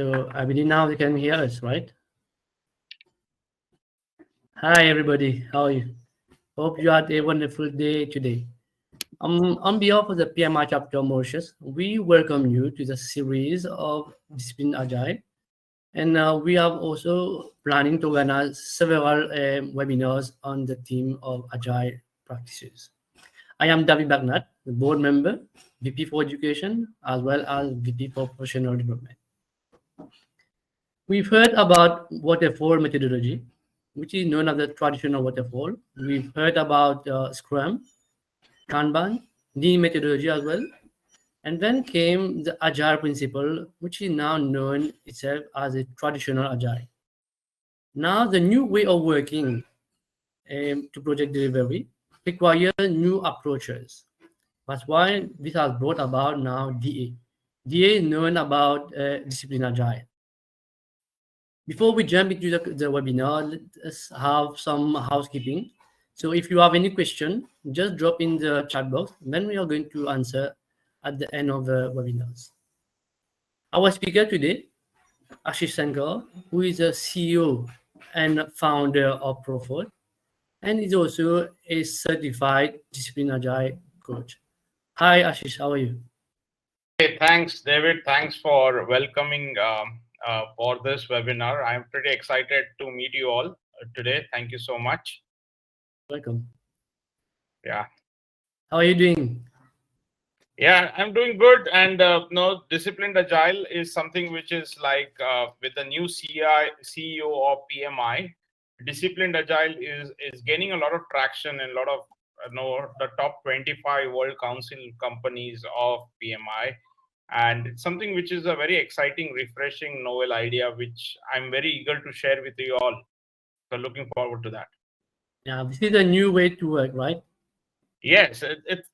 So I believe now you can hear us, right? Hi, everybody. How are you? Hope you had a wonderful day today. On behalf of the PMI chapter Mauritius, we welcome you to the series of Disciplined Agile. And we are also planning to organize several webinars on the theme of Agile practices. I am David Bagnat, the board member, VP for Education, as well as VP for Professional Development. We've heard about waterfall methodology, which is known as the traditional waterfall. We've heard about Scrum, Kanban, Lean methodology as well. And then came the Agile principle, which is now known itself as a traditional Agile. Now, the new way of working to project delivery requires new approaches. That's why this has brought about now DA. DA is known about Disciplined Agile. Before we jump into the webinar, let's have some housekeeping. So if you have any question, just drop in the chat box, then we are going to answer at the end of the webinars. Our speaker today, Ashish Sadekar, who is a CEO and founder of ProThoughts, and is also a certified Disciplined Agile coach. Hi, Ashish, how are you? Hey, thanks, David. Thanks for welcoming for this webinar. I'm pretty excited to meet you all today. Thank you so much. Welcome. Yeah. How are you doing? Yeah, I'm doing good. And Disciplined Agile is something which is like with the new CEO of PMI. Disciplined Agile is gaining a lot of traction in a lot of the top 25 World Council companies of PMI. And it's something which is a very exciting, refreshing, novel idea, which I'm very eager to share with you all. So looking forward to that. Yeah, this is a new way to work, right? Yes,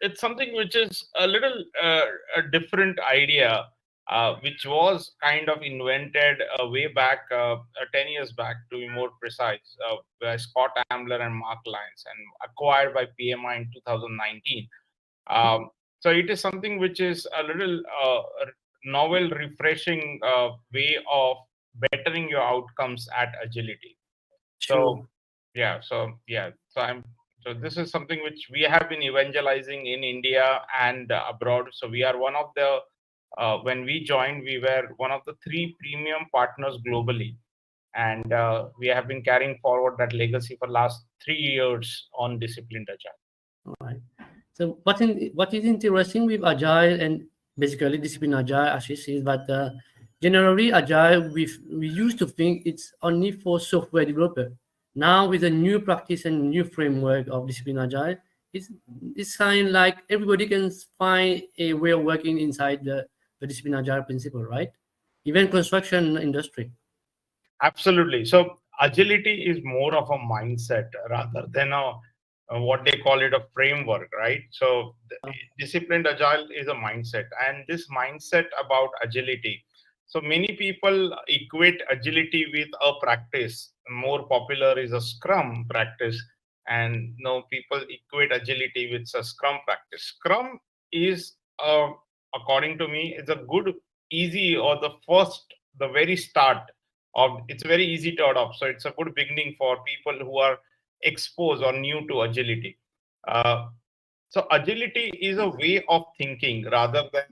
it's something which is a little a different idea, which was kind of invented way back 10 years back, to be more precise, by Scott Ambler and Mark Lyons, and acquired by PMI in 2019. So it is something which is a little novel, refreshing way of bettering your outcomes at agility. Sure. So this is something which we have been evangelizing in India and abroad. So we are one of the when we joined, we were one of the 3 premium partners globally, and we have been carrying forward that legacy for last 3 years on Disciplined Agile. All right. So what is interesting with Agile and basically Disciplined Agile, Ashish, is that generally Agile we used to think it's only for software developer. Now with a new practice and new framework of Disciplined Agile, it's kind of like everybody can find a way of working inside the Disciplined Agile principle, right? Even construction industry. Absolutely. So agility is more of a mindset rather than a what they call it, a framework, right? So Disciplined Agile is a mindset, and this mindset about agility. So many people equate agility with a practice. More popular is a Scrum practice, and people equate agility with a Scrum practice. Scrum is, according to me, is a good, easy, or the very start of. It's very easy to adopt. So it's a good beginning for people who are exposed or new to agility. Uh, so agility is a way of thinking rather than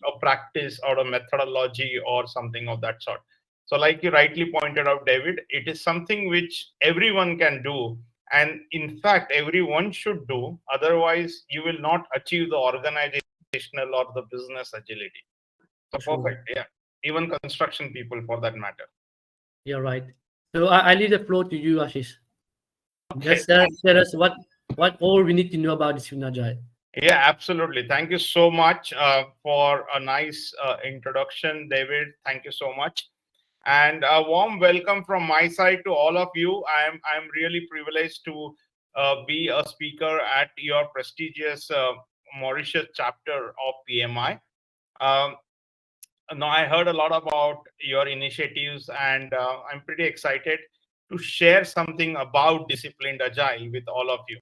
a practice or a methodology or something of that sort. So like you rightly pointed out, David, it is something which everyone can do. And in fact, everyone should do. Otherwise, you will not achieve the organizational or the business agility. So Sure. perfect. Yeah. Even construction people for that matter. You're right. So I leave the floor to you, Ashish. Okay. Just tell us what all we need to know about Disciplined Agile. Yeah, absolutely. Thank you so much for a nice introduction, David. Thank you so much, and a warm welcome from my side to all of you. I'm really privileged to be a speaker at your prestigious Mauritius chapter of PMI. Um, Now, I heard a lot about your initiatives, and I'm pretty excited to share something about Disciplined Agile with all of you.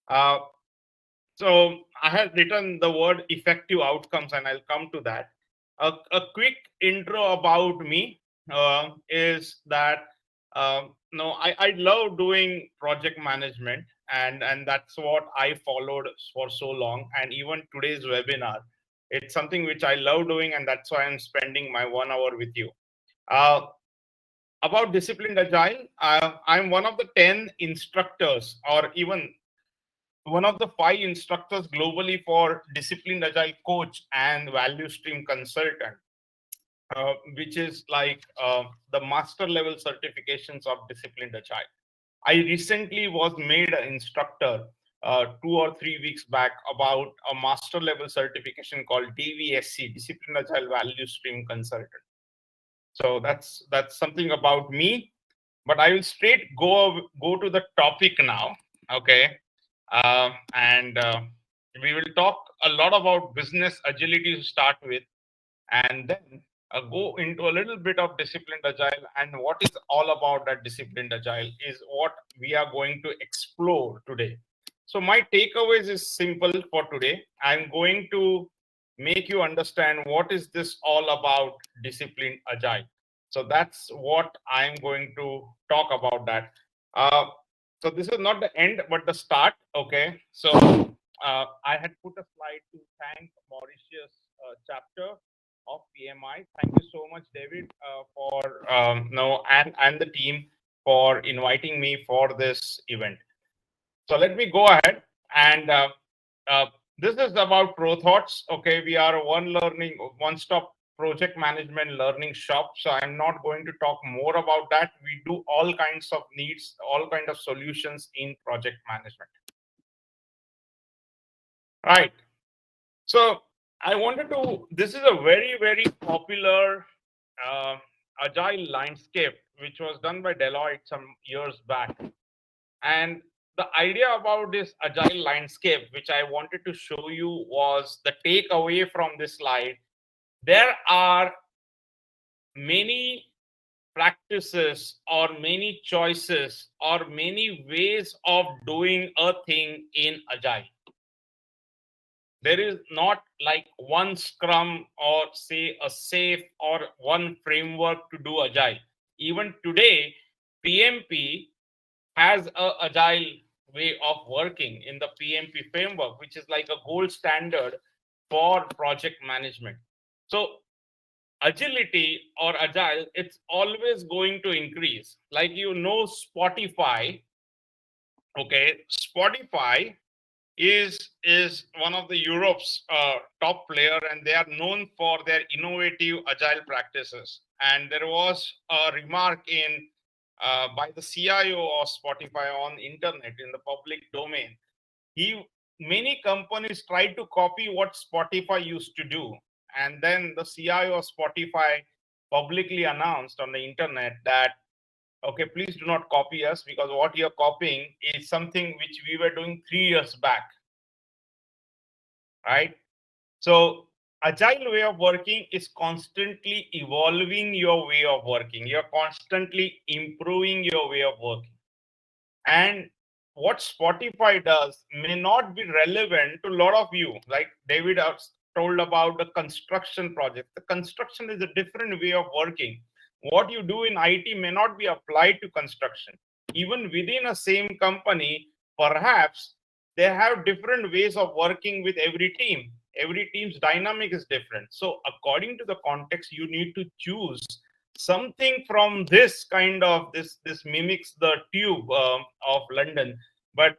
Uh, So I have written the word effective outcomes, and I'll come to that. A quick intro about me is that no, I love doing project management, and that's what I followed for so long. And even today's webinar, it's something which I love doing, and that's why I'm spending my 1 hour with you. Uh, about Disciplined Agile, I'm one of the 10 instructors, or even one of the 5 instructors globally for Disciplined Agile Coach and Value Stream Consultant, which is like the master level certifications of Disciplined Agile. I recently was made an instructor 2 or 3 weeks back about a master level certification called DVSC, Disciplined Agile Value Stream Consultant. So that's something about me. But I will straight go to the topic now. Okay, and we will talk a lot about business agility to start with, and then go into a little bit of Disciplined Agile, and what is all about that Disciplined Agile is what we are going to explore today. So my takeaways is simple for today. I'm going to make you understand what is this all about Disciplined Agile. So that's what I'm going to talk about that. Uh, so this is not the end, but the start. Okay. So I had put a slide to thank Mauritius chapter of PMI. Thank you so much, David, for no, and the team for inviting me for this event. So let me go ahead, and uh, this is about ProThoughts. Okay, we are a one-stop project management learning shop. So I'm not going to talk more about that. We do all kinds of needs, all kind of solutions in project management. Right. So I wanted to. This is a very popular uh, agile landscape, which was done by Deloitte some years back. And the idea about this agile landscape, which I wanted to show you, was the takeaway from this slide. There are many practices, or many choices, or many ways of doing a thing in agile. There is not like one scrum, or say a safe, or one framework to do agile. Even today, PMP has a agile way of working in the PMP framework, which is like a gold standard for project management. So agility or agile, it's always going to increase. Like, Spotify. Okay, Spotify is one of the Europe's top player, and they are known for their innovative agile practices. And there was a remark in by the CIO of Spotify on internet in the public domain. Many companies tried to copy what Spotify used to do, and then the CIO of Spotify publicly announced on the internet that, okay, please do not copy us, because what you're copying is something which we were doing 3 years back. Right? So agile way of working is constantly evolving your way of working. You're constantly improving your way of working. And what Spotify does may not be relevant to a lot of you. Like David has told about the construction project. The construction is a different way of working. What you do in IT may not be applied to construction. Even within a same company, perhaps they have different ways of working with every team. Every team's dynamic is different. So according to the context, you need to choose something from this kind of this mimics the tube of London, but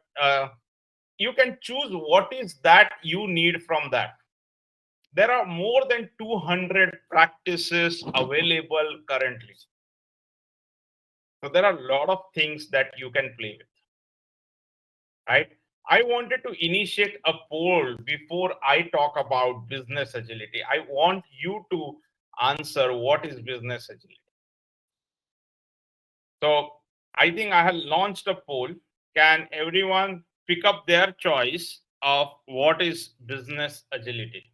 you can choose what is that you need from that. There are more than 200 practices available currently, so there are a lot of things that you can play with. Right, I wanted to initiate a poll before I talk about business agility. I want you to answer what is business agility. So I think I have launched a poll. Can everyone pick up their choice of what is business agility?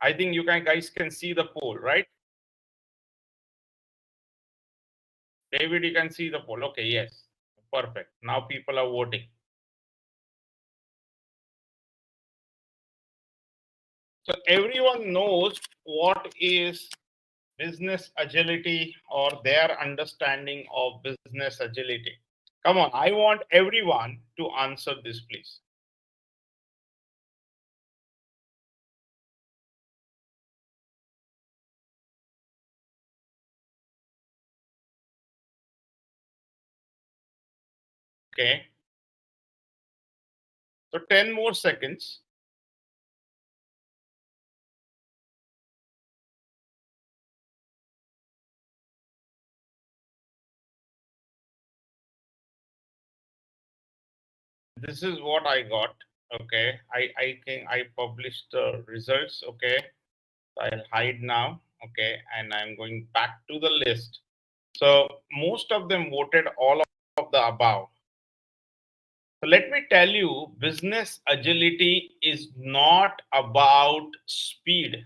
I think you guys can see the poll, right? David, you can see the poll. Okay, yes. Perfect. Now people are voting. So everyone knows what is business agility or their understanding of business agility. Come on, I want everyone to answer this, please. Okay. So 10 more seconds. This is what I got. Okay. I published the results. Okay. So I'll hide now. Okay. And I'm going back to the list. So most of them voted all of the above. So let me tell you, business agility is not about speed.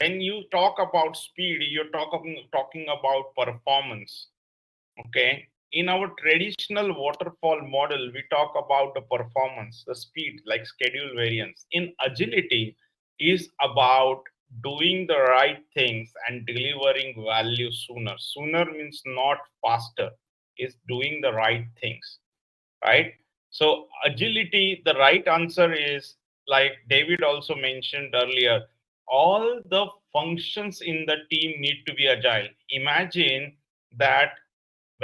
When you talk about speed, you're talking about performance. Okay. In our traditional waterfall model, we talk about the performance, the speed, like schedule variance. In agility, is about doing the right things and delivering value sooner. Sooner means not faster, is doing the right things, right? So agility, the right answer is, like David also mentioned earlier, all the functions in the team need to be agile. Imagine that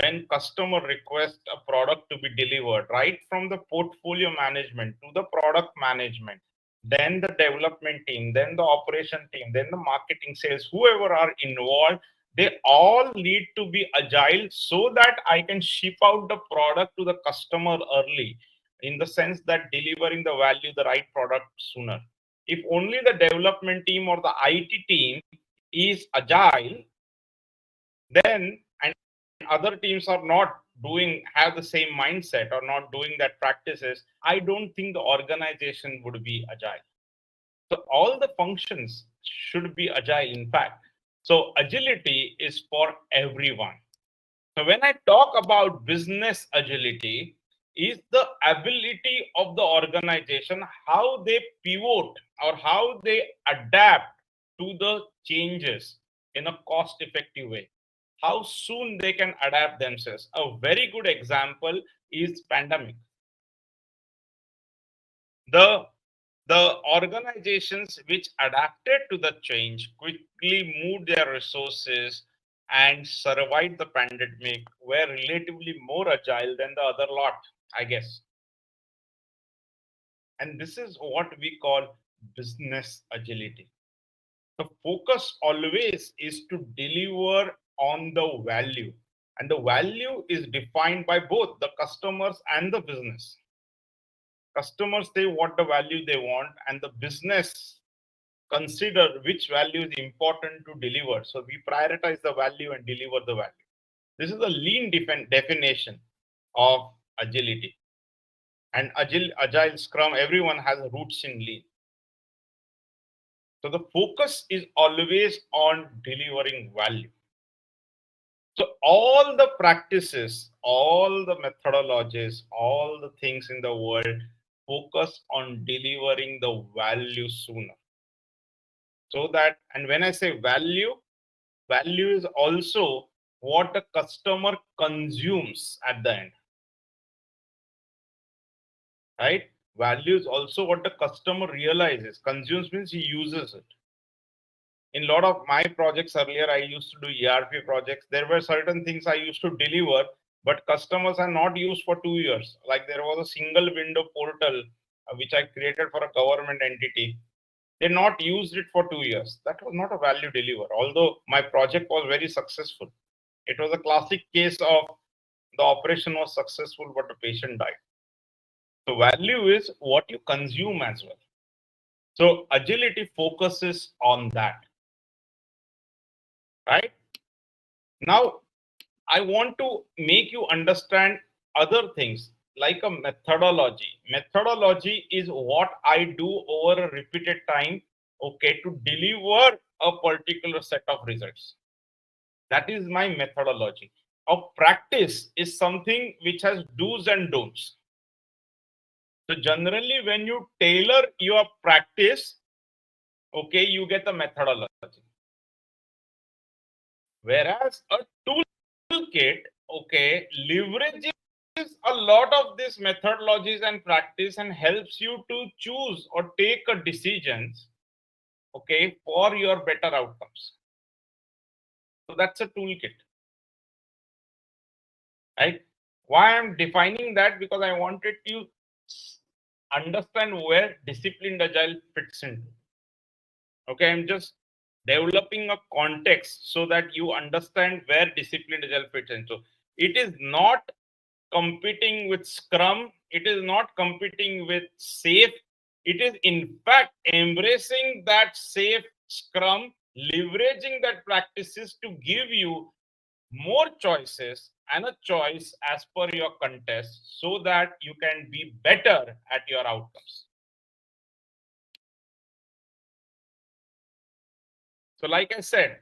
when customer requests a product to be delivered, right from the portfolio management to the product management, then the development team, then the operation team, then the marketing, sales, whoever are involved, they all need to be agile so that I can ship out the product to the customer early, in the sense that delivering the value, the right product sooner. If only the development team or the IT team is agile, then, and other teams are not have the same mindset or not doing that practices, I don't think the organization would be agile. So all the functions should be agile, in fact. So agility is for everyone. So when I talk about business agility, is the ability of the organization, how they pivot or how they adapt to the changes in a cost effective way, how soon they can adapt themselves. A very good example is pandemic. The organizations which adapted to the change quickly moved their resources and survived the pandemic were relatively more agile than the other lot, I guess. And this is what we call business agility. The focus always is to deliver on the value, and the value is defined by both the customers and the business. Customers say what the value they want, and the business consider which value is important to deliver. So we prioritize the value and deliver the value. This is a lean definition of agility. And agile scrum, everyone has roots in lean. So the focus is always on delivering value. So all the practices, all the methodologies, all the things in the world focus on delivering the value sooner. So that, and when I say value is also what the customer consumes at the end, right? Value is also what the customer realizes. Consumes means he uses it. In a lot of my projects earlier, I used to do ERP projects. There were certain things I used to deliver, but customers are not used for 2 years. Like there was a single window portal which I created for a government entity. They not used it for 2 years. That was not a value deliver. Although my project was very successful, it was a classic case of the operation was successful, but the patient died. So value is what you consume as well. So agility focuses on that. Right? Now, I want to make you understand other things like a methodology. Methodology is what I do over a repeated time, okay, to deliver a particular set of results. That is my methodology. A practice is something which has do's and don'ts. So generally, when you tailor your practice, okay, you get the methodology. Whereas a toolkit, okay, leverages a lot of these methodologies and practice and helps you to choose or take a decisions, okay, for your better outcomes. So that's a toolkit, right? Why I'm defining that? Because I wanted to understand where disciplined agile fits into. Okay, I'm just developing a context so that you understand where disciplined agile fits into. It is not competing with Scrum, it is not competing with Safe. It is in fact embracing that Safe Scrum, leveraging that practices to give you more choices and a choice as per your context so that you can be better at your outcomes. So like I said,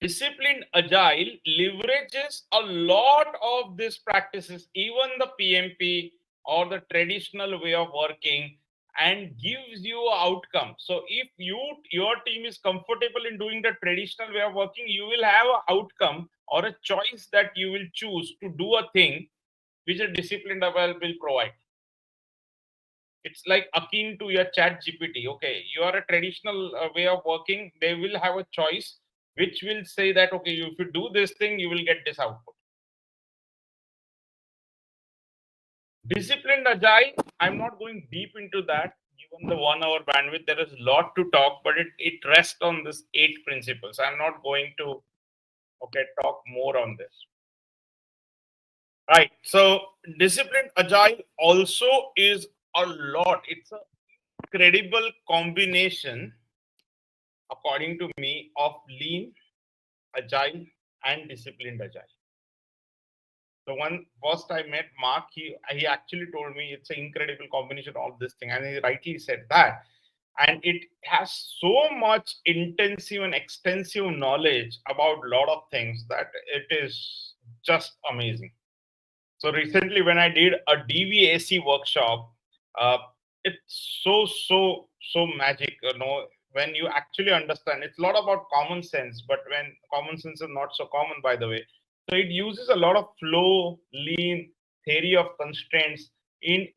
disciplined agile leverages a lot of these practices, even the PMP or the traditional way of working, and gives you an outcome. So if your team is comfortable in doing the traditional way of working, you will have an outcome or a choice that you will choose to do a thing which a disciplined agile will provide. It's like akin to your chat GPT. Okay, you are a traditional way of working, they will have a choice which will say that, okay, if you do this thing, you will get this output. Disciplined agile, I'm not going deep into that. Given the 1 hour bandwidth, there is a lot to talk, but it rests on this 8 principles. I'm not going to, okay, talk more on this. Right. So disciplined agile also is a lot. It's a credible combination, according to me, of lean, agile, and disciplined agile. The one first I met Mark, he actually told me it's an incredible combination of this thing, and he rightly said that. And it has so much intensive and extensive knowledge about a lot of things that it is just amazing. So recently, when I did a DVAC workshop, uh, it's so magic. When you actually understand, it's a lot about common sense. But when common sense is not so common, by the way, so it uses a lot of flow, lean, theory of constraints in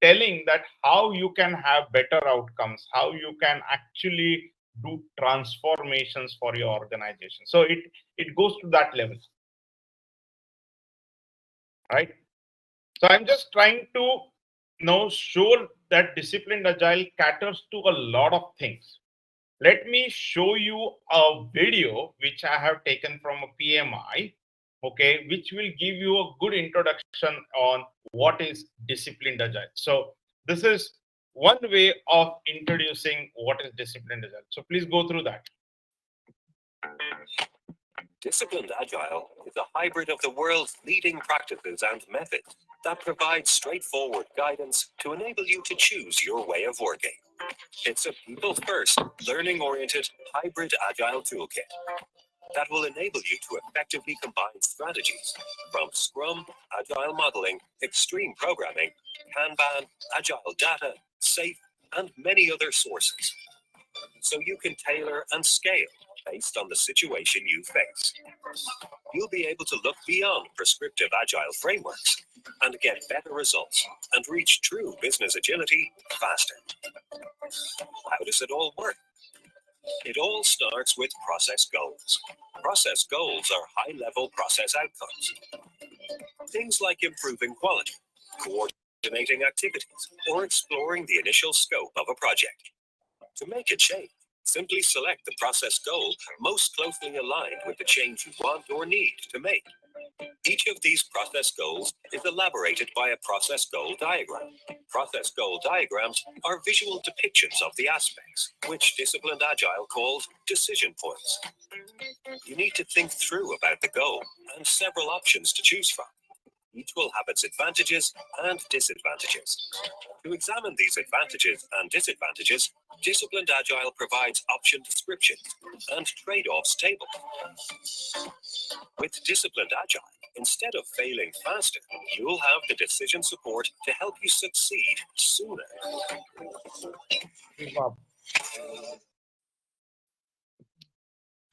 telling that how you can have better outcomes, how you can actually do transformations for your organization. So it goes to that level, right? So I'm just trying to show that disciplined agile caters to a lot of things. Let me show you a video which I have taken from a PMI, okay, which will give you a good introduction on what is disciplined agile. So this is one way of introducing what is disciplined agile. So please go through that. Disciplined Agile is a hybrid of the world's leading practices and methods that provides straightforward guidance to enable you to choose your way of working. It's a people-first, learning-oriented hybrid agile toolkit that will enable you to effectively combine strategies from Scrum, Agile modeling, extreme programming, Kanban, Agile data, SAFe, and many other sources, so you can tailor and scale based on the situation you face. You'll be able to look beyond prescriptive agile frameworks and get better results and reach true business agility faster. How does it all work? It all starts with process goals. Process goals are high-level process outcomes. Things like improving quality, coordinating activities, or exploring the initial scope of a project. To make a change, simply select the process goal most closely aligned with the change you want or need to make. Each of these process goals is elaborated by a process goal diagram. Process goal diagrams are visual depictions of the aspects, which Disciplined Agile calls decision points. You need to think through about the goal and several options to choose from. Each will have its advantages and disadvantages. To examine these advantages and disadvantages, Disciplined Agile provides option descriptions and trade-offs table. With Disciplined Agile, instead of failing faster, you'll have the decision support to help you succeed sooner.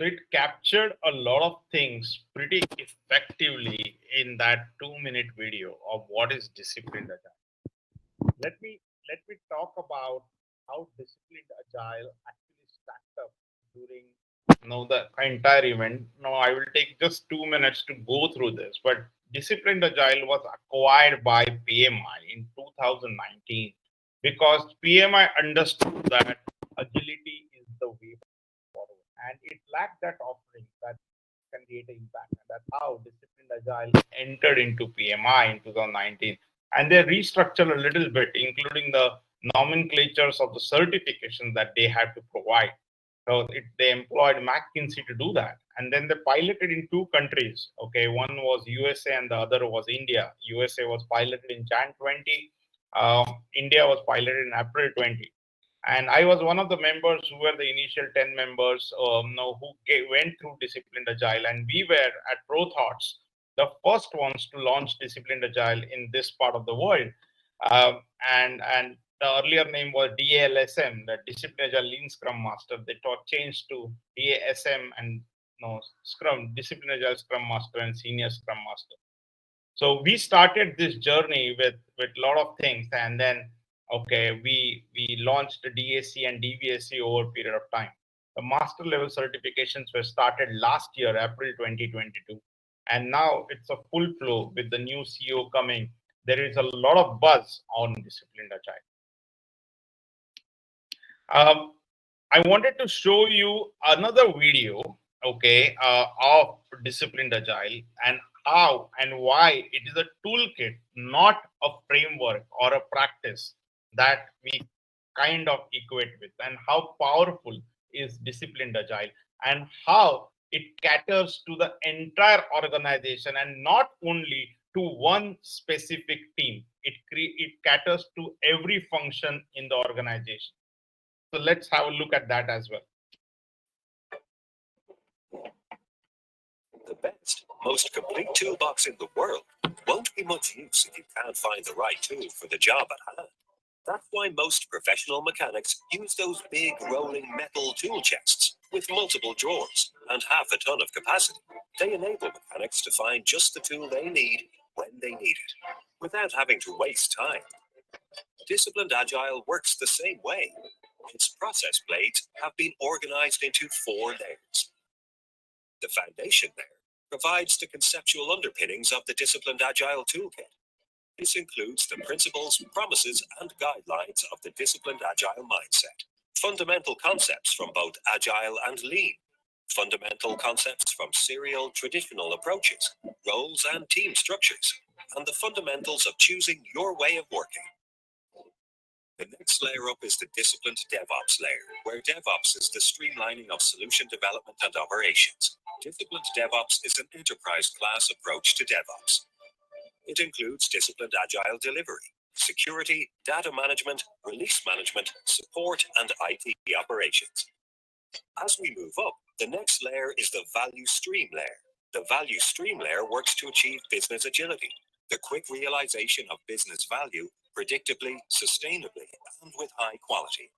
So it captured a lot of things pretty effectively in that 2-minute video of what is disciplined agile. Let me talk about how disciplined agile actually stacked up during the entire event. Now I will take just 2 minutes to go through this, but disciplined agile was acquired by PMI in 2019 because PMI understood that agility is the way forward, and it lacked that offering that can create an impact. And that's how Disciplined Agile entered into PMI in 2019. And they restructured a little bit, including the nomenclatures of the certifications that they had to provide. So they employed McKinsey to do that. And then they piloted in 2 countries. Okay, one was USA and the other was India. USA was piloted in Jan 20. India was piloted in April 20. And I was one of the members who were the initial 10 members went through Disciplined Agile, and we were at ProThoughts, the first ones to launch Disciplined Agile in this part of the world. And the earlier name was DALSM, the Disciplined Agile Lean Scrum Master. They changed to DASM and Scrum, Disciplined Agile Scrum Master and Senior Scrum Master. So we started this journey with a lot of things, and then we launched the DAC and DVSC over a period of time. The master level certifications were started last year, April 2022, and now it's a full flow with the new CEO coming. There is a lot of buzz on Disciplined Agile. I wanted to show you another video, of Disciplined Agile and how and why it is a toolkit, not a framework or a practice that we kind of equate with, and how powerful is Disciplined Agile and how it caters to the entire organization and not only to one specific team. It caters to every function in the organization. So let's have a look at that as well. The best, most complete toolbox in the world won't be much use if you can't find the right tool for the job at hand. That's why most professional mechanics use those big rolling metal tool chests with multiple drawers and half a ton of capacity. They enable mechanics to find just the tool they need when they need it, without having to waste time. Disciplined Agile works the same way. Its process blades have been organized into 4 layers. The foundation layer provides the conceptual underpinnings of the Disciplined Agile toolkit. This includes the principles, promises, and guidelines of the Disciplined Agile mindset, fundamental concepts from both Agile and Lean, fundamental concepts from serial traditional approaches, roles and team structures, and the fundamentals of choosing your way of working. The next layer up is the Disciplined DevOps layer, where DevOps is the streamlining of solution development and operations. Disciplined DevOps is an enterprise-class approach to DevOps. It includes Disciplined Agile delivery, security, data management, release management, support, and IT operations. As we move up, the next layer is the Value Stream layer. The Value Stream layer works to achieve business agility, the quick realization of business value, predictably, sustainably, and with high quality.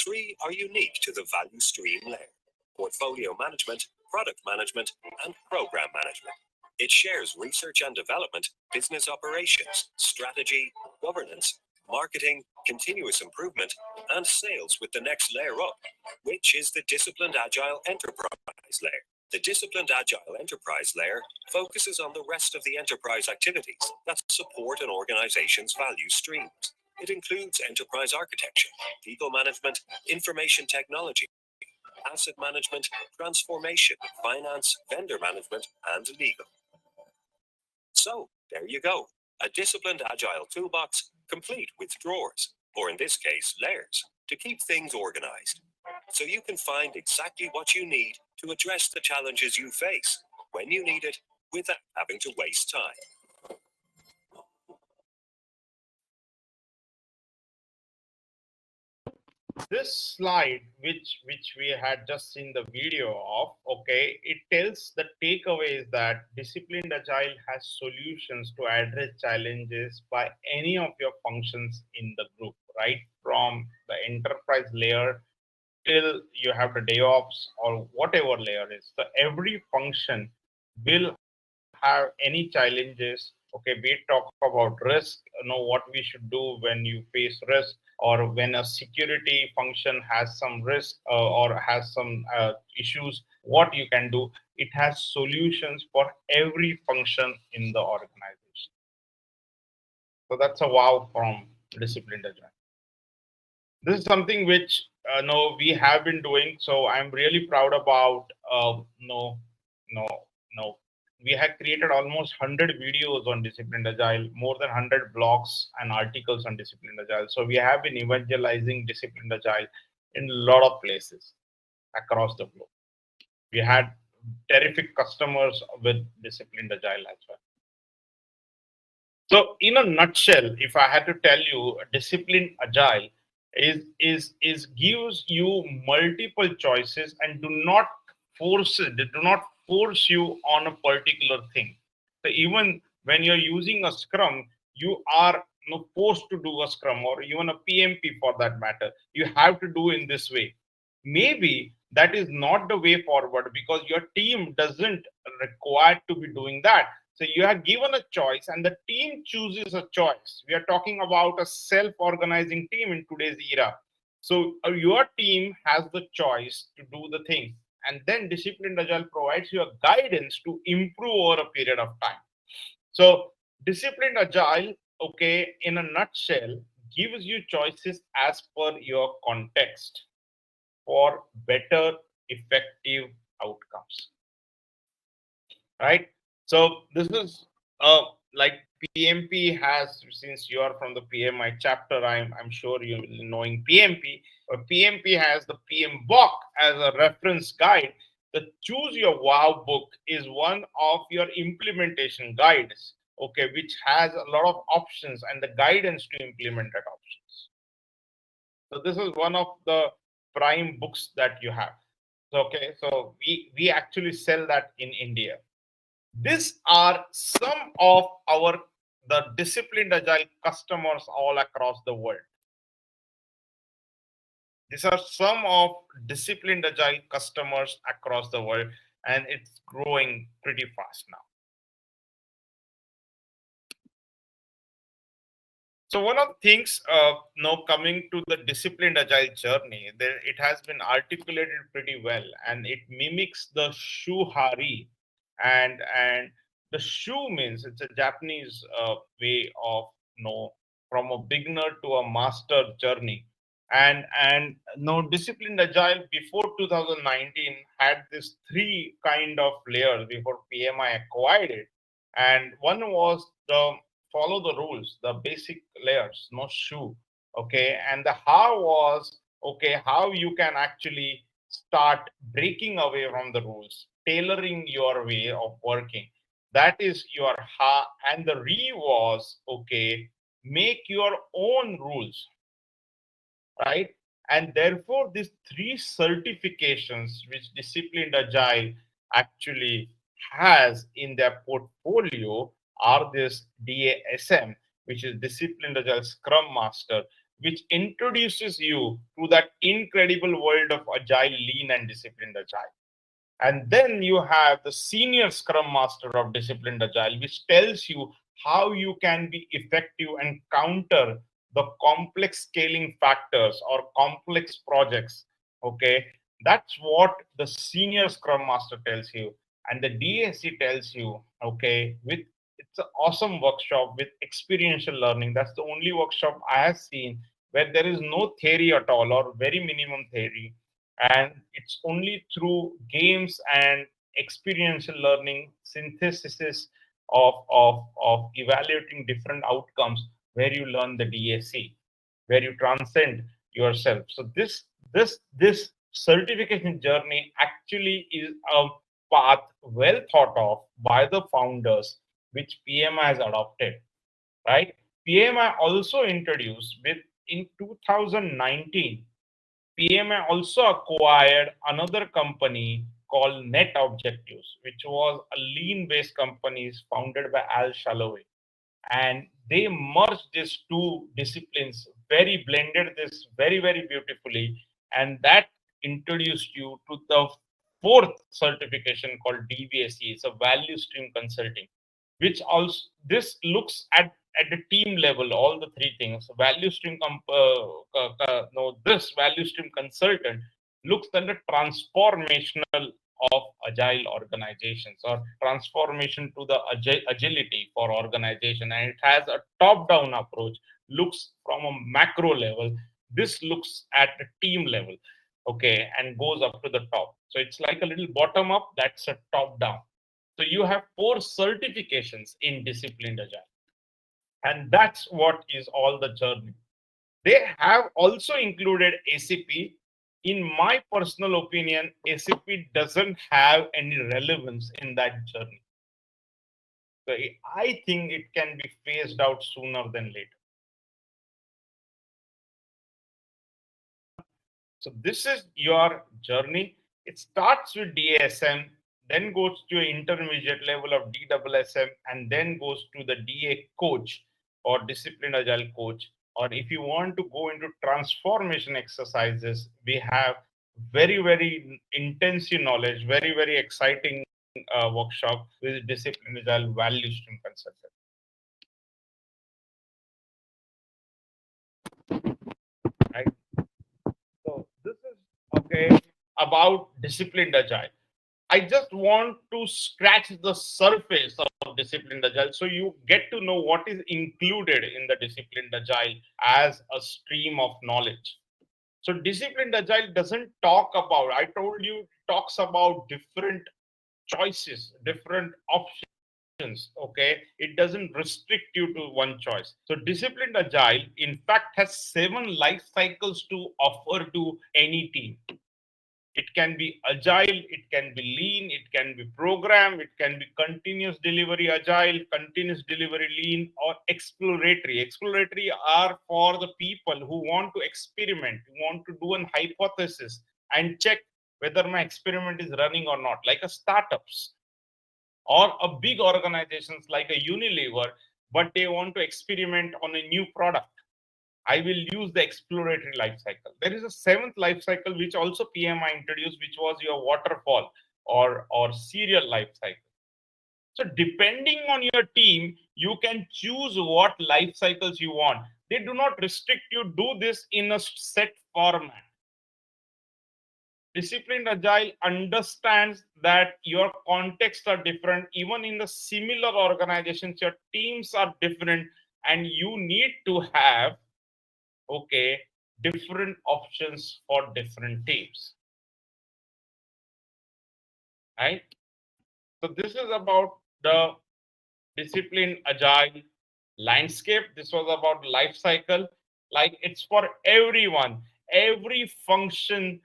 3 are unique to the Value Stream layer: portfolio management, product management, and program management. It shares research and development, business operations, strategy, governance, marketing, continuous improvement, and sales with the next layer up, which is the Disciplined Agile Enterprise layer. The Disciplined Agile Enterprise layer focuses on the rest of the enterprise activities that support an organization's value streams. It includes enterprise architecture, people management, information technology, asset management, transformation, finance, vendor management, and legal. So, there you go. A Disciplined Agile toolbox, complete with drawers, or in this case, layers, to keep things organized. So you can find exactly what you need to address the challenges you face when you need it without having to waste time. This slide, which we had just seen the video of, it tells the takeaways that Disciplined Agile has solutions to address challenges by any of your functions in the group, right? From the enterprise layer till you have the DevOps or whatever layer is. So every function will have any challenges. Okay, we talk about risk, what we should do when you face risk, or when a security function has some risk or has some issues, what you can do. It has solutions for every function in the organization. So that's a wow from Disciplined Agile. This is something which we have been doing. So I'm really proud about no no no we have created almost 100 videos on Disciplined Agile, more than 100 blogs and articles on Disciplined Agile. So we have been evangelizing Disciplined Agile in a lot of places across the globe. We had terrific customers with Disciplined Agile as well. So in a nutshell, if I had to tell you, Disciplined Agile is gives you multiple choices and do not force it. They do not force you on a particular thing. So even when you're using a Scrum, you are forced to do a Scrum, or even a PMP for that matter. You have to do in this way. Maybe that is not the way forward because your team doesn't require to be doing that. So you are given a choice and the team chooses a choice. We are talking about a self-organizing team in today's era. So your team has the choice to do the things. And then Disciplined Agile provides you a guidance to improve over a period of time. So Disciplined Agile, okay, in a nutshell, gives you choices as per your context for better, effective outcomes. Right? So this is like PMP has, since you are from the PMI chapter, I'm sure you're knowing PMP. PMP has the PM book as a reference guide. The Choose Your Wow book is one of your implementation guides, okay, which has a lot of options and the guidance to implement that options. So this is one of the prime books that you have. Okay, so we actually sell that in India. These are some of the Disciplined Agile customers all across the world. These are some of Disciplined Agile customers across the world, and it's growing pretty fast now. So one of the things, now coming to the Disciplined Agile journey, it has been articulated pretty well, and it mimics the shuhari, and the shu means it's a Japanese way of from a beginner to a master journey, and Disciplined Agile before 2019 had this three kind of layers before PMI acquired it, and one was the follow the rules, the basic layers, no shoe. Okay. And the how was, okay, how you can actually start breaking away from the rules, tailoring your way of working. That is your ha. And the re was, okay, make your own rules, right? And therefore, these three certifications which Disciplined Agile actually has in their portfolio are this DASM, which is Disciplined Agile Scrum Master, which introduces you to that incredible world of Agile, Lean, and Disciplined Agile. And then you have the Senior Scrum Master of Disciplined Agile, which tells you how you can be effective and counter the complex scaling factors or complex projects. Okay, that's what the Senior Scrum Master tells you. And the DSC tells you, okay, with it's an awesome workshop with experiential learning. That's the only workshop I have seen where there is no theory at all or very minimum theory, and it's only through games and experiential learning synthesis of evaluating different outcomes where you learn the DAC, where you transcend yourself. So this certification journey actually is a path well thought of by the founders, which PMI has adopted, right? PMI also introduced with in 2019. PMI also acquired another company called Net Objectives, which was a lean-based company founded by Al Shaloway. And they merged these two disciplines, very blended this very, very beautifully. And that introduced you to the fourth certification called DVSE. It's a value stream consulting, which also this looks at the team level, all the three things. Value stream, this value stream consultant looks at the transformational of agile organizations or transformation to the agility for organization, and it has a top-down approach, looks from a macro level. This looks at the team level, okay, and goes up to the top. So it's like a little bottom up, that's a top down. So you have 4 certifications in Disciplined Agile, and that's what is all the journey. They have also included ACP. In my personal opinion, ACP doesn't have any relevance in that journey. So I think it can be phased out sooner than later. So this is your journey. It starts with DASM, then goes to an intermediate level of DSSM, and then goes to the DA coach or Disciplined Agile coach. Or if you want to go into transformation exercises, we have very, very intensive knowledge, very, very exciting workshop with Disciplined Agile value stream consultant. Right. So this is okay about Disciplined Agile. I just want to scratch the surface of Disciplined Agile so you get to know what is included in the Disciplined Agile as a stream of knowledge. So Disciplined Agile doesn't talk about, I told you, it talks about different choices, different options. Okay, it doesn't restrict you to one choice. So Disciplined Agile, in fact, has 7 life cycles to offer to any team. It can be agile, it can be lean, it can be program, it can be continuous delivery agile, continuous delivery lean, or exploratory. Exploratory are for the people who want to experiment, who want to do an hypothesis and check whether my experiment is running or not, like a startups or a big organizations like a Unilever, but they want to experiment on a new product. I will use the exploratory life cycle. There is a 7th life cycle which also PMI introduced, which was your waterfall or serial life cycle. So depending on your team, you can choose what life cycles you want. They do not restrict you. Do this in a set format. Disciplined Agile understands that your contexts are different. Even in the similar organizations, your teams are different, and you need to have different options for different teams, right? So this is about the Disciplined Agile landscape. This was about life cycle. Like, it's for everyone, every function,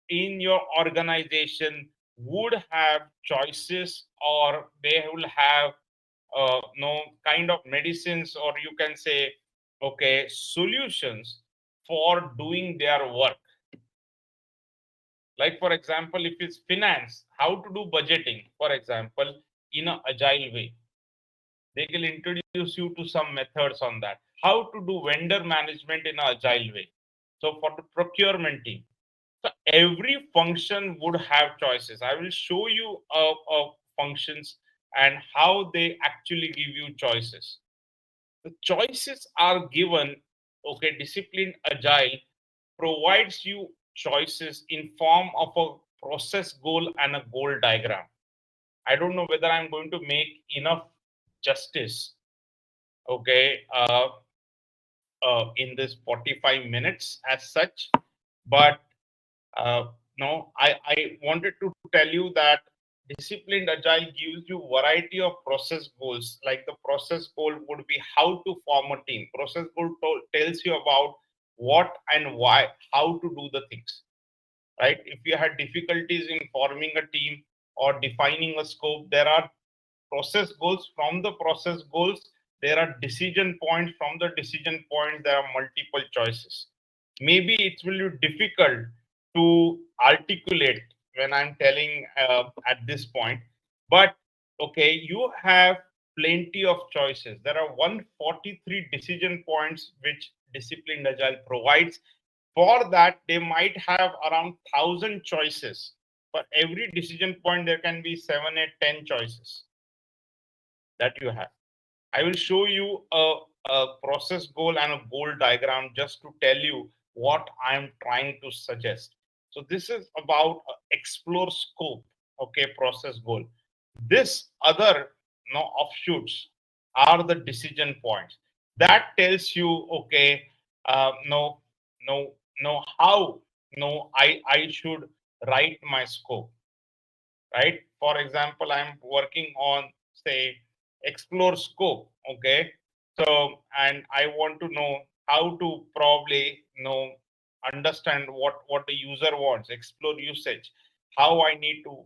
in your organization would have choices, or they will have kind of medicines, or you can say solutions for doing their work. Like, for example, if it's finance, how to do budgeting, for example, in an agile way. They will introduce you to some methods on that. How to do vendor management in an agile way. So for the procurement team. So every function would have choices. I will show you functions and how they actually give you choices. The choices are given, Disciplined Agile provides you choices in form of a process goal and a goal diagram. I don't know whether I'm going to make enough justice, in this 45 minutes as such, but no, I wanted to tell you that Disciplined Agile gives you variety of process goals. Like, the process goal would be how to form a team. Process goal tells you about what and why, how to do the things, right? If you had difficulties in forming a team or defining a scope, there are process goals. From the process goals, there are decision points. From the decision points, there are multiple choices. Maybe it will be difficult to articulate when I'm telling at this point, but you have plenty of choices. There are 143 decision points which Disciplined Agile provides, For that, they might have around 1,000 choices. For every decision point, there can be 7, 8, 10 choices that you have. I will show you a process goal and a goal diagram just to tell you what I am trying to suggest. So this is about explore scope, okay, process goal. This other offshoots are the decision points. That tells you, okay, no, no, no, how, no, I should write my scope, right? For example, I'm working on, say, explore scope, okay? So, and I want to know how to probably understand what the user wants, explore usage, how I need to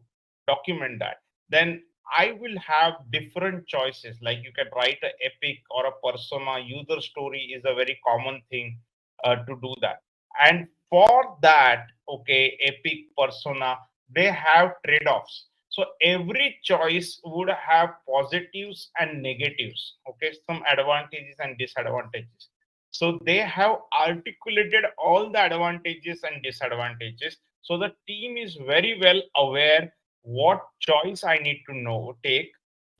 document that. Then I will have different choices. Like you can write an epic or a persona. User story is a very common thing to do that. And for that, okay, epic persona, they have trade-offs. So every choice would have positives and negatives, okay, some advantages and disadvantages. So they have articulated all the advantages and disadvantages. So the team is very well aware what choice I need to know take,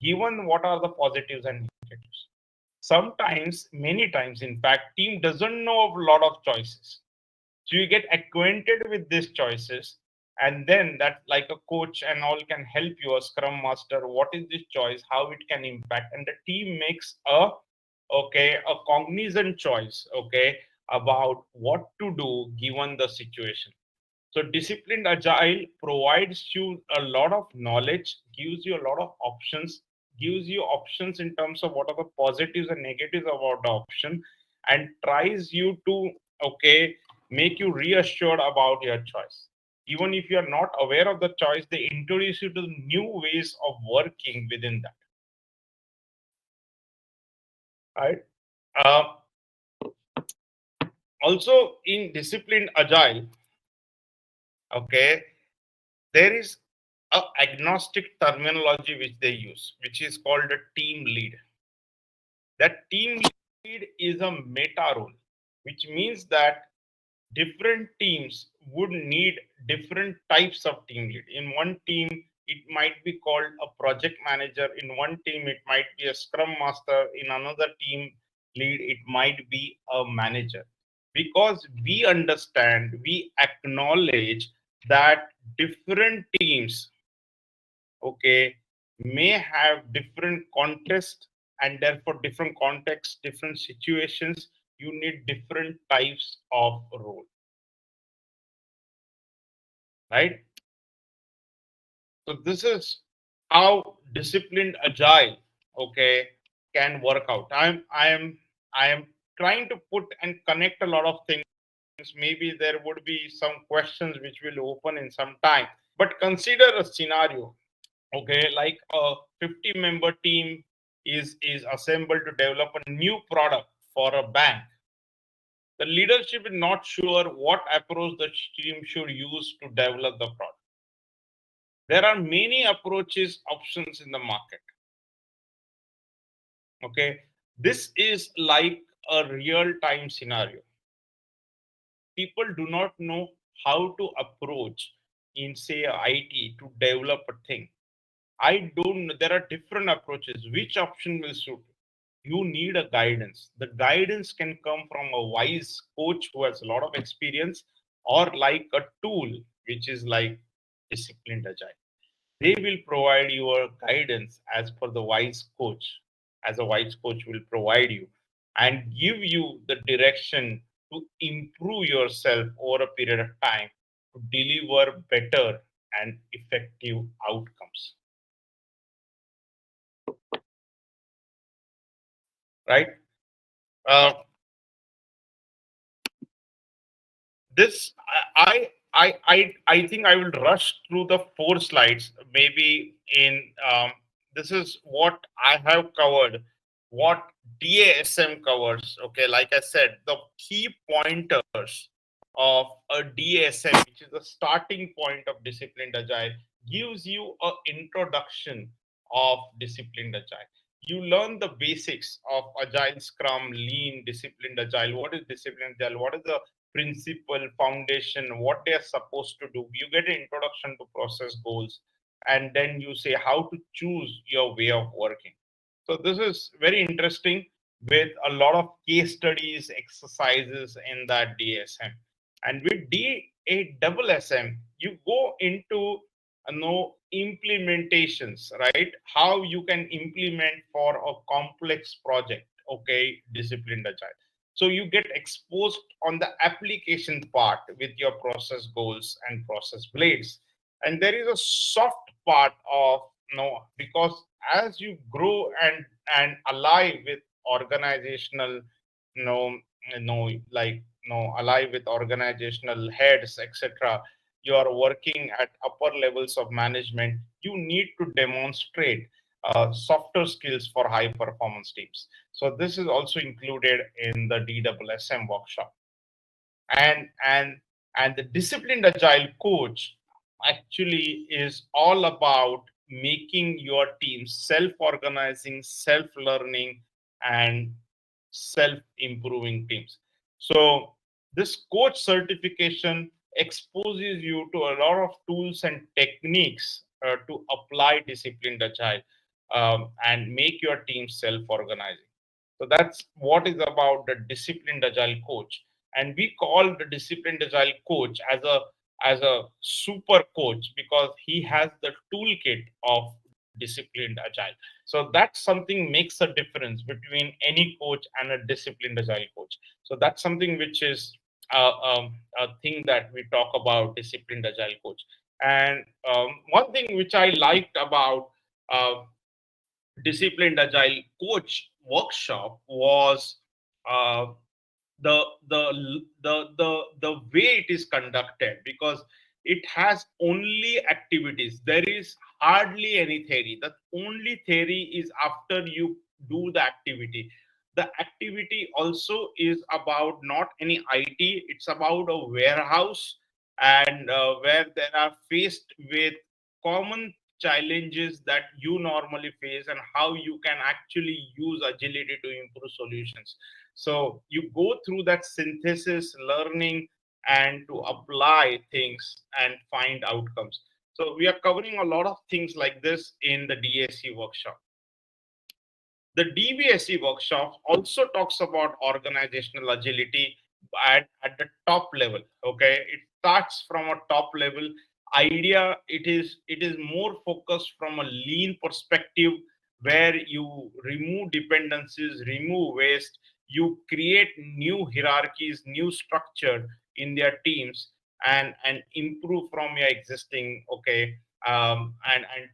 given what are the positives and negatives. Sometimes, many times, in fact, team doesn't know of a lot of choices. So you get acquainted with these choices, and then that, like a coach and all, can help you, a scrum master, what is this choice, how it can impact, and the team makes a cognizant choice, okay, about what to do given the situation. So disciplined agile provides you a lot of knowledge, gives you a lot of options, gives you options in terms of what are the positives and negatives about the option, and tries you to, okay, make you reassured about your choice. Even if you are not aware of the choice, they introduce you to new ways of working within that. Right. Uh, Also in disciplined agile, okay, there is a agnostic terminology which they use, which is called a team lead. That team lead is a meta role, which means that different teams would need different types of team lead. In one team, it might be called a project manager. In one team, it might be a scrum master. In another team lead, it might be a manager. Because we understand, we acknowledge that different teams, okay, may have different context, and therefore different contexts, different situations, you need different types of role, right? So this is how disciplined agile, okay, can work out. I am trying to put and connect a lot of things. Maybe there would be some questions which will open in some time, but consider a scenario, okay, like a 50-member team is assembled to develop a new product for a bank. The leadership is not sure what approach the team should use to develop the product. There are many approaches, options in the market, okay. This is like a real time scenario. People do not know how to approach in, say, IT to develop a thing. I don't know. There are different approaches. Which option will suit? You need a guidance. The guidance can come from a wise coach who has a lot of experience, or like a tool, which is like disciplined agile. They will provide you a guidance as per the wise coach, as a wise coach will provide you and give you the direction to improve yourself over a period of time to deliver better and effective outcomes. Right? Uh, this I think I will rush through the 4 slides. Maybe in this is what I have covered, what DASM covers. Okay, like I said, the key pointers of a DASM, which is the starting point of disciplined agile, gives you an introduction of disciplined agile. You learn the basics of agile, scrum, lean, disciplined agile. What is disciplined agile? What is the principle, foundation, what they are supposed to do. You get an introduction to process goals, and then you say how to choose your way of working. So this is very interesting with a lot of case studies, exercises in that DSM. And with DASSM, you go into implementations, right? How you can implement for a complex project, okay, disciplined agile. So you get exposed on the application part with your process goals and process blades. And there is a soft part of because as you grow and alive with organizational you know alive with organizational heads, etc., you are working at upper levels of management, you need to demonstrate softer skills for high performance teams. So this is also included in the DSSM workshop. And the disciplined agile coach actually is all about making your team self-organizing, self-learning, and self-improving teams. So this coach certification exposes you to a lot of tools and techniques to apply disciplined agile and make your team self-organizing. So that's what is about the disciplined agile coach. And we call the disciplined agile coach as a super coach because he has the toolkit of disciplined agile. So that's something makes a difference between any coach and a disciplined agile coach. So that's something which is a thing that we talk about disciplined agile coach. And one thing which I liked about disciplined agile coach workshop was uh, the the way it is conducted, because it has only activities. There is hardly any theory. The only theory is after you do the activity. The activity also is about not any IT, it's about a warehouse, and where they are faced with common challenges that you normally face and how you can actually use agility to improve solutions. So you go through that synthesis, learning, and to apply things and find outcomes. So we are covering a lot of things like this in the DAC workshop. The DBSE workshop also talks about organizational agility at the top level. Okay, it starts from a top level idea. It is more focused from a lean perspective, where you remove dependencies, remove waste, you create new hierarchies, new structure in their teams, and improve from your existing, okay, and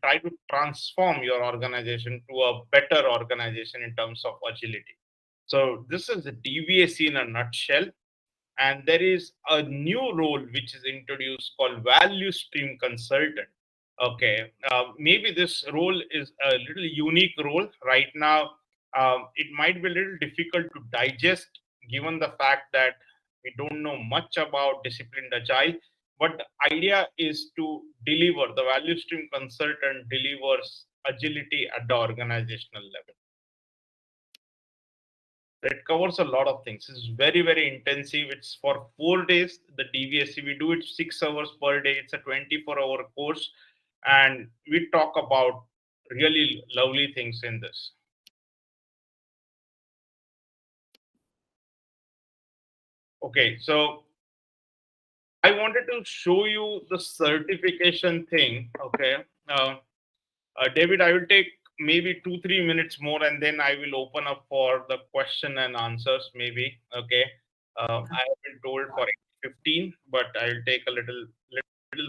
try to transform your organization to a better organization in terms of agility. So this is the DVAC in a nutshell. And there is a new role which is introduced called value stream consultant. Okay, maybe this role is a little unique role right now. It might be a little difficult to digest given the fact that we don't know much about disciplined agile. But the idea is to deliver, the value stream consultant delivers agility at the organizational level. It covers a lot of things. It's very, very intensive. It's for 4 days. The DVSC, we do it 6 hours per day. It's a 24-hour course. And we talk about really lovely things in this. Okay, so I wanted to show you the certification thing. Okay, David, I will take maybe 2-3 minutes more, and then I will open up for the question and answers. Maybe. Okay, I have been told for 15, but I'll take a little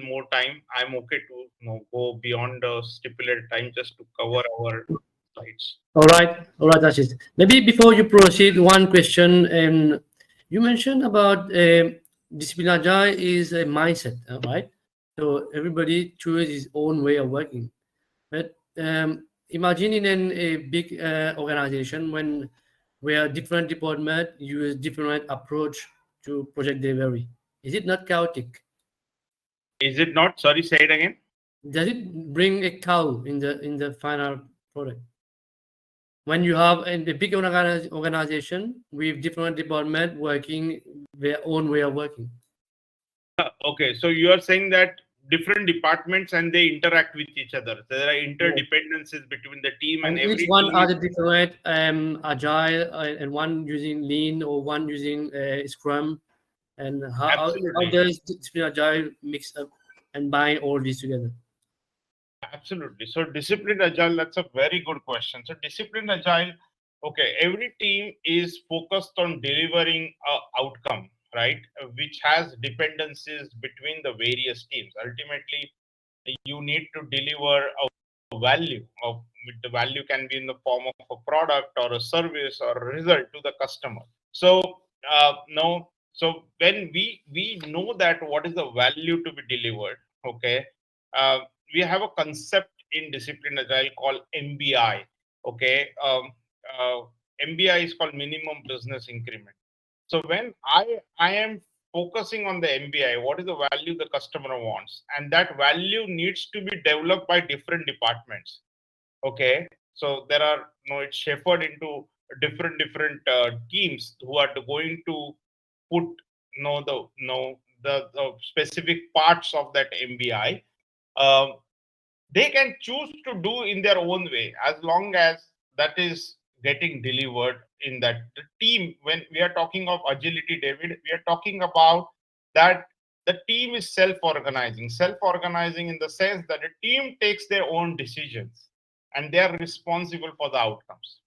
more time. I'm okay to go beyond the stipulated time just to cover our slides. All right, Ashish. Maybe before you proceed, one question. You mentioned about discipline agile is a mindset, right? So everybody chooses his own way of working. But imagine in a big organization where different department use different approach to project delivery. Is it not chaotic? Is it not? Sorry, say it again. Does it bring a cow in the final product? When you have a big organization with different department working their own way of working. Okay, so you are saying that different departments and they interact with each other. There are interdependencies between the team, and And every each one team are is the different agile, and one using lean or one using scrum. And how absolutely. does discipline agile mix up and bind all these together? Absolutely. So disciplined agile, that's a very good question. So disciplined agile, okay, every team is focused on delivering a outcome, right? Which has dependencies between the various teams. Ultimately, you need to deliver a value. Of the value can be in the form of a product or a service or a result to the customer. So no, so when we know that what is the value to be delivered, okay, uh, we have a concept in discipline agile called MBI. Okay, MBI is called minimum business increment. So when I am focusing on the MBI, what is the value the customer wants, and that value needs to be developed by different departments. Okay, so there are it's shepherded into different teams who are going to put the specific parts of that MBI. Um, they can choose to do in their own way as long as that is getting delivered in that the team. When we are talking of agility, David, we are talking about that the team is self-organizing in the sense that the team takes their own decisions and they are responsible for the outcomes.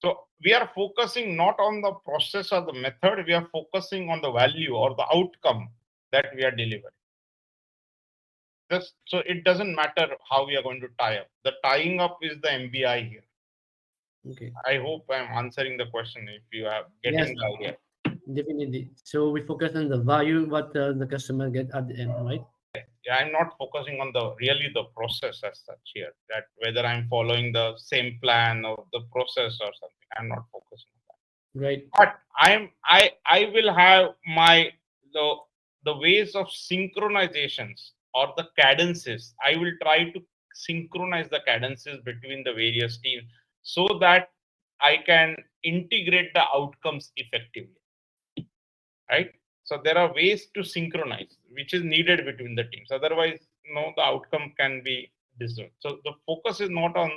So we are focusing not on the process or the method, we are focusing on the value or the outcome that we are delivering. So it doesn't matter how we are going to tie up. The tying up is the MBI here. Okay. I hope I'm answering the question if you are Yes, getting the idea. definitely. So we focus on the value what the customer get at the end, right? Yeah, I'm not focusing on the really the process as such here, that whether I'm following the same plan or the process or something. I'm not focusing on that. Right. But I will have my the the ways of synchronizations or the cadences. I will try to synchronize the cadences between the various teams so that I can integrate the outcomes effectively, right? So there are ways to synchronize which is needed between the teams. Otherwise, the outcome can be dissolved. So the focus is not on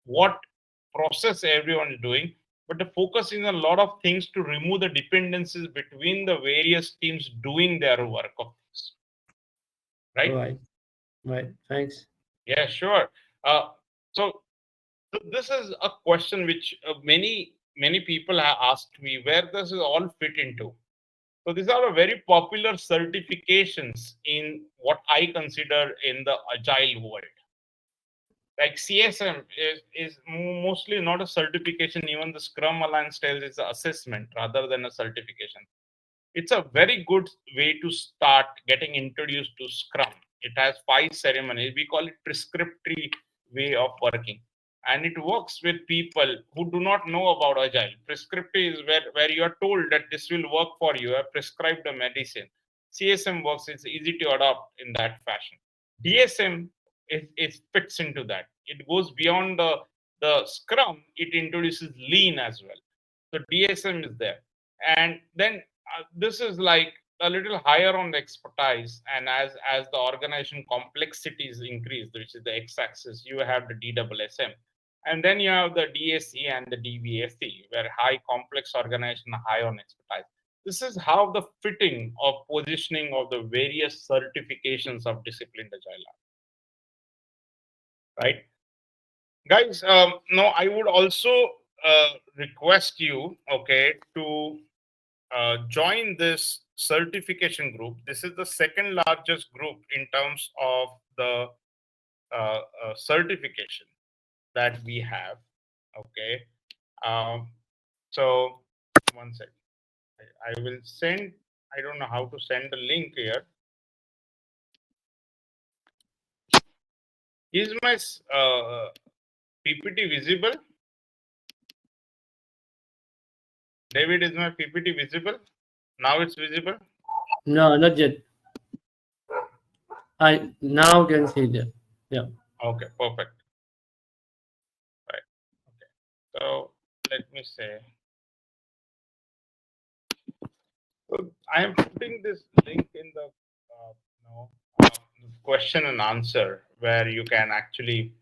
what process everyone is doing, but the focus is a lot of things to remove the dependencies between the various teams doing their work of things. Right? Right. Right. Thanks. Yeah, sure. So this is a question which many people have asked me, where does it all fit into? So these are very popular certifications in what I consider in the agile world. Like CSM is mostly not a certification. Even the Scrum Alliance tells it's an assessment rather than a certification. It's a very good way to start getting introduced to Scrum. It has 5 ceremonies. We call it prescriptory way of working. And it works with people who do not know about Agile. Prescriptive is where you are told that this will work for you. You have prescribed a medicine. CSM works, it's easy to adopt in that fashion. DSM it fits into that. It goes beyond the Scrum, it introduces Lean as well. So DSM is there. And then this is like a little higher on the expertise, and as the organization complexities increase, which is the x-axis, you have the DSSM, and then you have the DSE and the DBSE, where high complex organization high on expertise. This is how the fitting of positioning of the various certifications of disciplined agile are, right? Guys, no, I would also request you, okay, to join this certification group. This is the second largest group in terms of the certification that we have. Okay. So one second. I will send. I don't know how to send the link here. Is my PPT visible? David, is my PPT visible? Now it's visible. No, not yet. I now can see that. Yeah. Okay, perfect. Right. Okay. So let me say. So I am putting this link in the question and answer where you can actually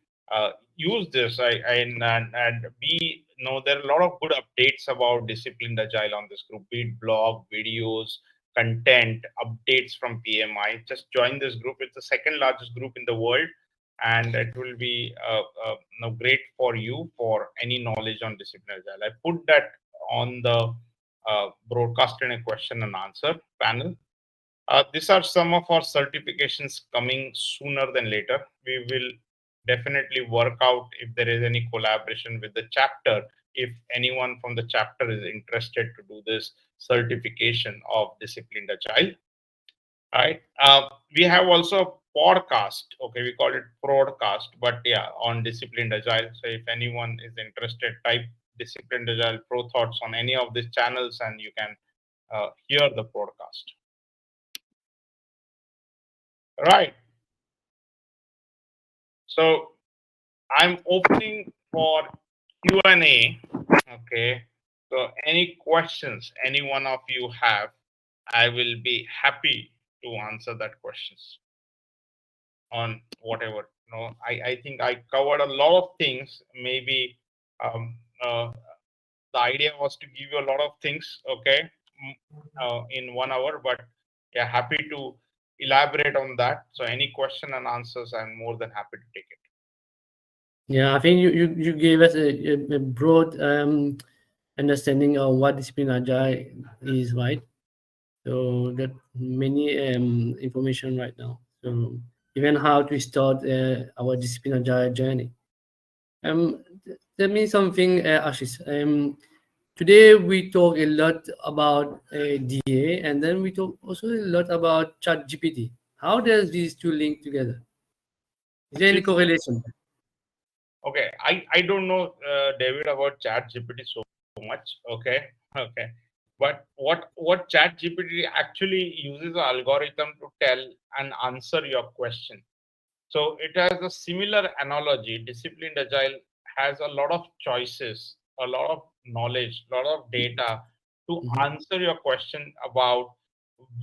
use this. And we know there are a lot of good updates about Disciplined Agile on this group, be it blog, videos, content, updates from PMI. Just join this group. It's the second largest group in the world, and it will be great for you for any knowledge on Disciplined Agile. I put that on the broadcast in a question and answer panel. These are some of our certifications coming sooner than later. We will definitely work out if there is any collaboration with the chapter. If anyone from the chapter is interested to do this certification of Disciplined Agile, right? We have also a podcast. Okay, we call it broadcast, but yeah, on Disciplined Agile. So if anyone is interested, type Disciplined Agile ProThoughts on any of these channels, and you can hear the broadcast. Right. So I'm opening for Q&A. Okay. So any questions any one of you have, I will be happy to answer that questions on whatever. I think I covered a lot of things. Maybe the idea was to give you a lot of things, okay, in 1 hour, but yeah, happy to elaborate on that. So any question and answers, I'm more than happy to take it. Yeah, I think you gave us a broad understanding of what Disciplined Agile is, right? So that many information right now. So even how to start our Disciplined Agile journey. Tell me something, Ashish. Today we talk a lot about DA, and then we talk also a lot about ChatGPT. How does these two link together? Is there any correlation? Okay, I don't know, David, about ChatGPT so much. Okay, but what ChatGPT actually uses an algorithm to tell and answer your question. So it has a similar analogy. Disciplined Agile has a lot of choices, a lot of knowledge, a lot of data to answer your question about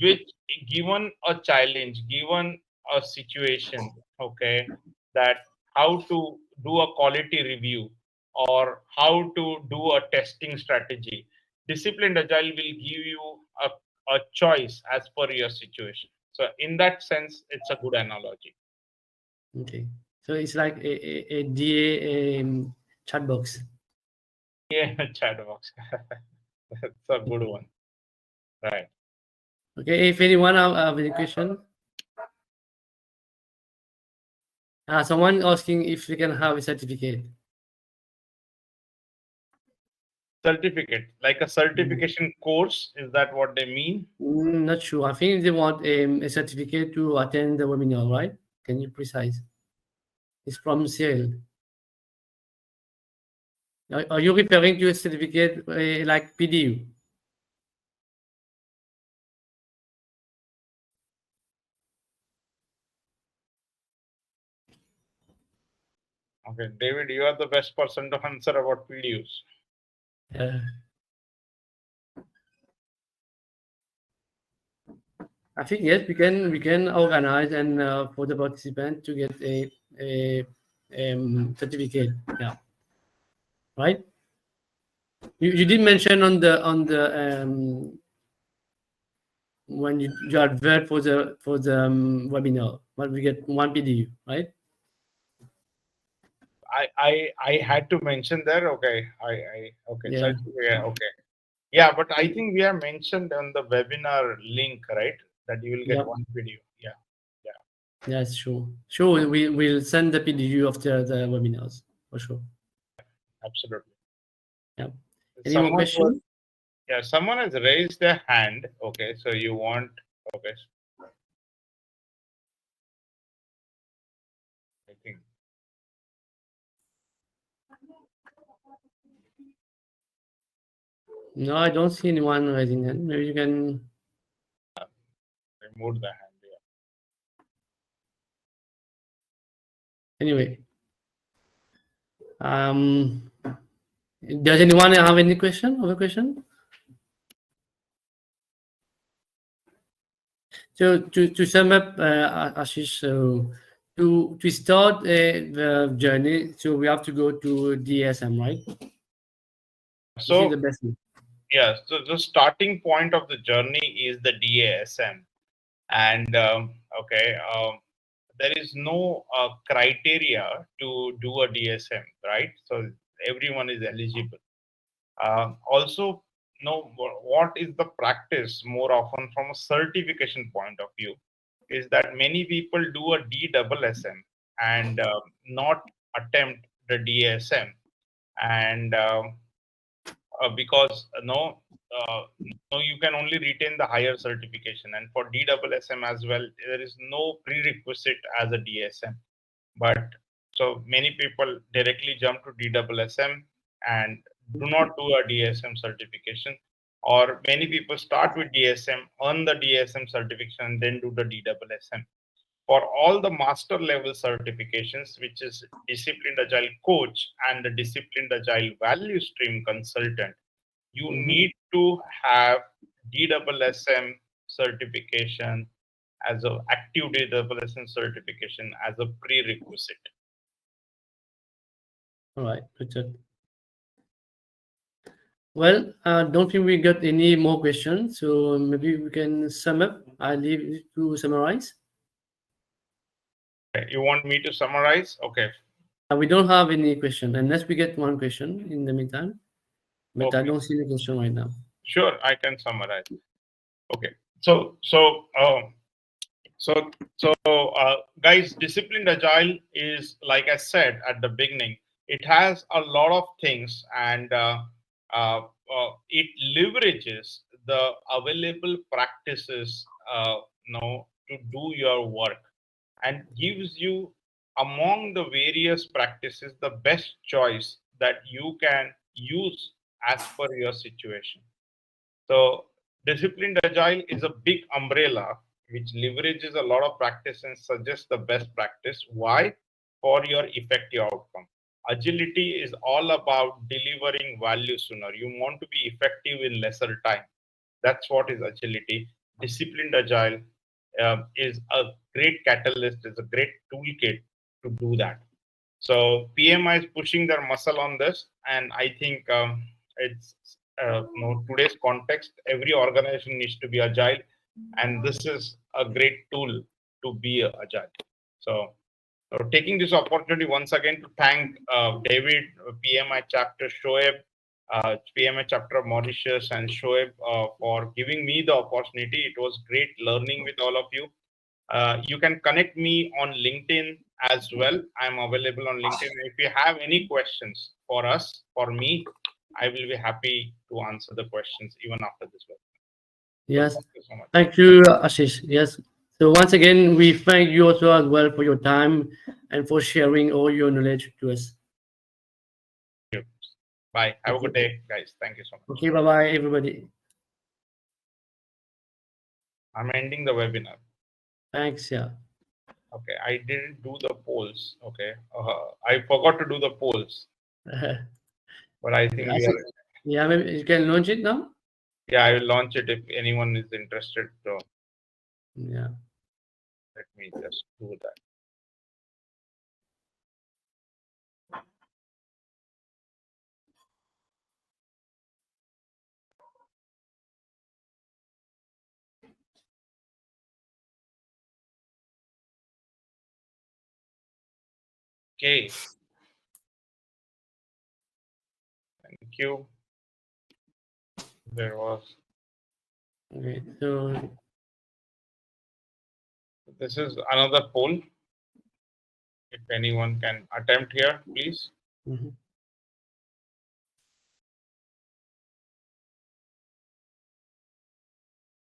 which, given a challenge, given a situation, okay, that how to do a quality review or how to do a testing strategy. Disciplined Agile will give you a choice as per your situation. So in that sense, it's a good analogy. Okay, so it's like a DA chat box. Yeah, chat box. That's a good one. Right. Okay, if anyone have any question, someone asking if we can have a certificate. Certificate, like a certification course, is that what they mean? Not sure. I think they want a certificate to attend the webinar, right? Can you precise? It's from sale. Are you referring to a certificate like PDU? Okay, David, you are the best person to answer about PDUs. I think yes, we can organize and for the participant to get a certificate. Yeah, right. You did mention on the when you advert for the webinar, but we get one PDU, right? I had to mention there. Okay, okay, Yeah. yeah, okay, yeah, but I think we have mentioned on the webinar link, right, that you will get Yep. one video. Yeah. Yes, sure. Sure, we'll send the PDU after the webinars for sure. Absolutely. Yeah. Any more questions? Yeah, someone has raised their hand. Okay, so you want, okay. I think. No, I don't see anyone raising hand. Maybe you can Remove the hand. Yeah. anyway. Does anyone have any question? Other question? So to sum up, Ashish, so to start the journey, so we have to go to DSM, right? This is the So best way. yeah, so the starting point of the journey is the DASM, and okay, there is no criteria to do a DSM, right? So everyone is eligible. Also, know what is the practice more often from a certification point of view is that many people do a DSSM and not attempt the DSM, and because no, you can only retain the higher certification, and for DSSM as well, there is no prerequisite as a DSM. But so many people directly jump to DSSM and do not do a DSM certification, or many people start with DSM, earn the DSM certification, and then do the DSSM. For all the master level certifications, which is Disciplined Agile Coach and the Disciplined Agile Value Stream Consultant, you need to have DSSM certification as a active DSSM certification as a prerequisite. All right, Richard. Well, don't think we got any more questions, so maybe we can sum up. I leave you to summarize. You want me to summarize? Okay. We don't have any question unless we get one question in the meantime, but I Okay. don't see any question right now. Sure, I can summarize. Okay. So, guys, Disciplined Agile is, like I said at the beginning, it has a lot of things, and it leverages the available practices, to do your work, and gives you among the various practices the best choice that you can use as per your situation. So, Disciplined Agile is a big umbrella which leverages a lot of practice and suggests the best practice. Why? For your effective outcome. Agility is all about delivering value sooner. You want to be effective in lesser time. That's what is agility. Disciplined Agile is a great catalyst, is a great toolkit to do that. So PMI is pushing their muscle on this, and I think it's today's context. Every organization needs to be agile, and this is a great tool to be agile. So, taking this opportunity once again to thank David, PMI chapter Shoaib, PMI chapter of Mauritius, and Shoaib for giving me the opportunity. It was great learning with all of you. You can connect me on LinkedIn as well. I'm available on LinkedIn. If you have any questions for us, for me, I will be happy to answer the questions even after this webinar. Yes. So thank you so much. Thank you, Ashish. Yes. So once again, we thank you also as well for your time and for sharing all your knowledge to us. Thank you. Bye. Have a good day, guys. Thank you so much. Okay, bye-bye, everybody. I'm ending the webinar. Thanks, yeah. Okay, I didn't do the polls. Okay, I forgot to do the polls, but I think we are. Yeah, maybe you can launch it now. Yeah, I will launch it if anyone is interested. So Yeah. let me just do that. Okay. Thank you. There was. Okay, so This is another poll. If anyone can attempt here, please.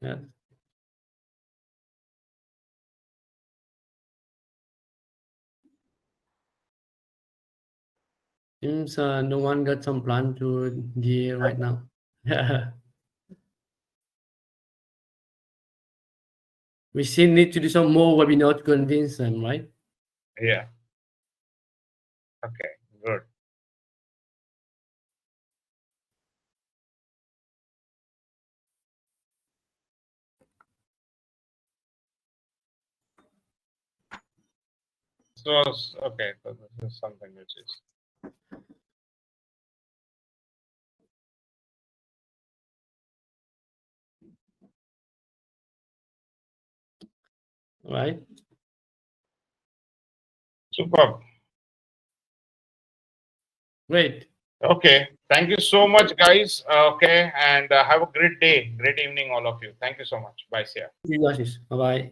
yeah. Seems no one got some plan to DA right now. We still need to do some more webinar to convince them, right? Yeah. Okay, good. was okay. So this is something which is. Right. Superb. Great. Okay. Thank you so much, guys. Okay. And have a great day, great evening, all of you. Thank you so much. Bye, Sia. See you, Ashish. Bye bye.